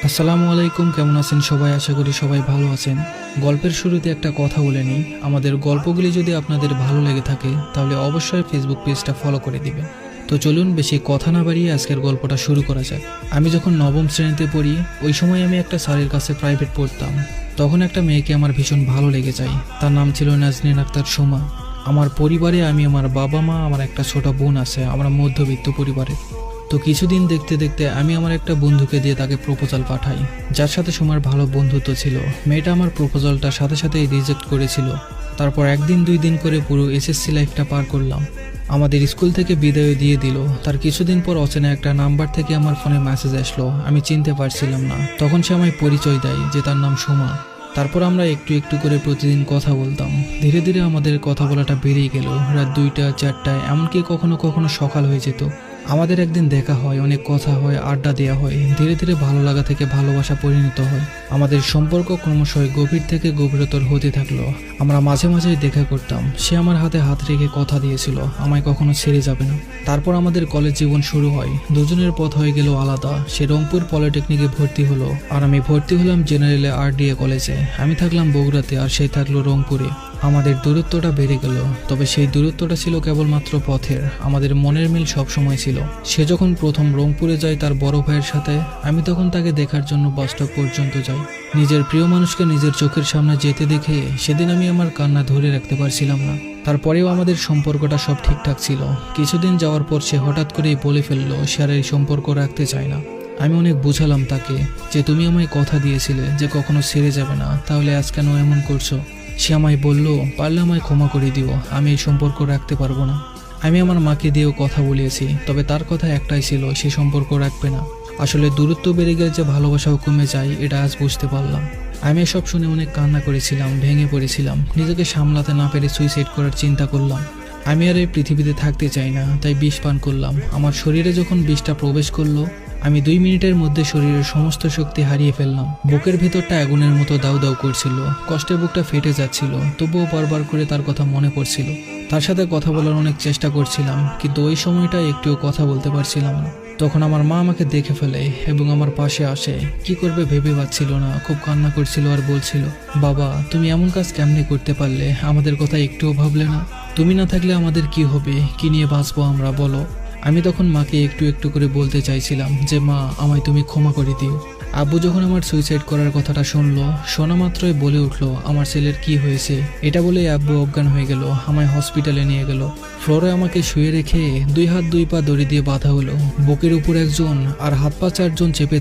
আসসালামু আলাইকুম, কেমন আছেন সবাই? আশা করি সবাই ভালো আছেন। গল্পের শুরুতে একটা কথা বলে নিই, আমাদের গল্পগুলি যদি আপনাদের ভালো লেগে থাকে তাহলে অবশ্যই ফেসবুক পেজটা ফলো করে দিবেন। তো চলুন বেশি কথা না বাড়িয়ে আজকের গল্পটা শুরু করা যাক। আমি যখন নবম শ্রেণীতে পড়ি, ওই সময় আমি একটা স্যারের কাছে প্রাইভেট পড়তাম। তখন একটা মেয়েকে আমার ভীষণ ভালো লেগে যায়। তার নাম ছিল নাজনীন আক্তার সোমা। আমার পরিবারে আমি, আমার বাবা মা, আমার একটা ছোট বোন আছে। আমরা মধ্যবিত্ত পরিবারের। তো কিছুদিন দেখতে দেখতে আমি আমার একটা বন্ধুকে দিয়ে তাকে প্রপোজাল পাঠাই, যার সাথে সোমার ভালো বন্ধুত্ব ছিল। মেয়েটা আমার প্রপোজালটা সাথে সাথেই রিজেক্ট করেছিল। তারপর একদিন দুই দিন করে পুরো এসএসসি লাইফটা পার করলাম। আমাদের স্কুল থেকে বিদায় দিয়ে দিল। তার কিছুদিন পর অচেনা একটা নাম্বার থেকে আমার ফোনে মেসেজ আসলো। আমি চিনতে পারছিলাম না। তখন সে আমায় পরিচয় দেয় যে তার নাম সোমা। তারপর আমরা একটু একটু করে প্রতিদিন কথা বলতাম। ধীরে ধীরে আমাদের কথা বলাটা বেড়েই গেল। রাত 2টা 4টায়, এমনকি কখনো কখনো সকাল হয়ে যেত। আমাদের একদিন দেখা হয়, অনেক কথা হয়, আড্ডা দেওয়া হয়। ধীরে ধীরে ভালো লাগা থেকে ভালোবাসা পরিণত হয়। আমাদের সম্পর্ক ক্রমশ গভীর থেকে গভীরতর হতে থাকলো। আমরা মাঝে মাঝেই দেখা করতাম। সে আমার হাতে হাত রেখে কথা দিয়েছিল আমায় কখনো ছেড়ে যাবে না। তারপর আমাদের কলেজ জীবন শুরু হয়। দুজনের পথ হয়ে গেল আলাদা। সে রংপুর পলিটেকনিকে ভর্তি হলো, আর আমি ভর্তি হলাম জেনারেলে RDA কলেজে। আমি থাকলাম বগুড়াতে, আর সে থাকলো রংপুরে। আমাদের দূরত্বটা বেড়ে গেল, তবে সেই দূরত্বটা ছিল কেবলমাত্র পথের। আমাদের মনের মিল সব সময় ছিল। সে যখন প্রথম রংপুরে যায় তার বড় ভাইয়ের সাথে, আমি তখন তাকে দেখার জন্য বাস স্টপ পর্যন্ত যাই। নিজের প্রিয় মানুষকে নিজের চোখের সামনে যেতে দেখে সেদিন আমি আমার কান্না ধরে রাখতে পারছিলাম না। তারপরেও আমাদের সম্পর্কটা সব ঠিকঠাক ছিল। কিছুদিন যাওয়ার পর সে হঠাৎ করেই বলে ফেললো সে আর এই সম্পর্ক রাখতে চায় না। আমি অনেক বুঝালাম তাকে যে তুমি আমায় কথা দিয়েছিলে যে কখনো ছেড়ে যাবে না, তাহলে আজ কেন এমন করছো? সে আমায় বলল, পারলে আমায় ক্ষমা করে দিও, আমি এই সম্পর্ক রাখতে পারবো না। আমি আমার মাকে দিয়েও কথা বলিয়েছি, তবে তার কথা একটাই ছিল, সে সম্পর্ক রাখবে না। আসলে দূরত্ব বেড়ে গেলে যে ভালোবাসাও কমে যায়, এটা আজ বুঝতে পারলাম। আমি এসব শুনে অনেক কান্না করেছিলাম, ভেঙে পড়েছিলাম। নিজেকে সামলাতে না পেরে সুইসাইড করার চিন্তা করলাম। আমি আর এই পৃথিবীতে থাকতে চাই না, তাই বিষ পান করলাম। আমার শরীরে যখন বিষটা প্রবেশ করলো, আমি 2 মিনিটের মধ্যে শরীরের সমস্ত শক্তি হারিয়ে ফেললাম। বুকের ভেতরটা আগুনের মতো দাউ দাউ করছিল। কষ্টে বুকটা ফেটে যাচ্ছিল, তবুও বারবার করে তার কথা মনে পড়ছিল। তার সাথে কথা বলার অনেক চেষ্টা করছিলাম, কিন্তু ওই সময়টা একটুও কথা বলতে পারছিলাম না। তখন আমার মা আমাকে দেখে ফেলে এবং আমার পাশে আসে। কি করবে ভেবে পাচ্ছিল না, খুব কান্না করছিল আর বলছিল, বাবা তুমি এমন কাজ কেমনে করতে পারলে? আমাদের কথা একটুও ভাবলে না? তুমি না থাকলে আমাদের কি হবে? কি নিয়ে বাঁচবো আমরা, বলো? আমি তখন মাকে একটু একটু করে বলতে চাইছিলাম যে মা, আমায় তুমি ক্ষমা করে দিও। আব্বু যখন আমার সুইসাইড করার কথাটা শুনলো, শোনা মাত্রই বলে উঠলো আমার ছেলের কি হয়েছে। এটা বলেই আব্বু অজ্ঞান হয়ে গেল। আমায় হসপিটালে নিয়ে গেল। ফ্লোরে আমাকে শুয়ে রেখে 2 হাত 2 পা দড়ি দিয়ে বাঁধা হলো। বুকের উপর একজন আর হাত পা 4জন চেপে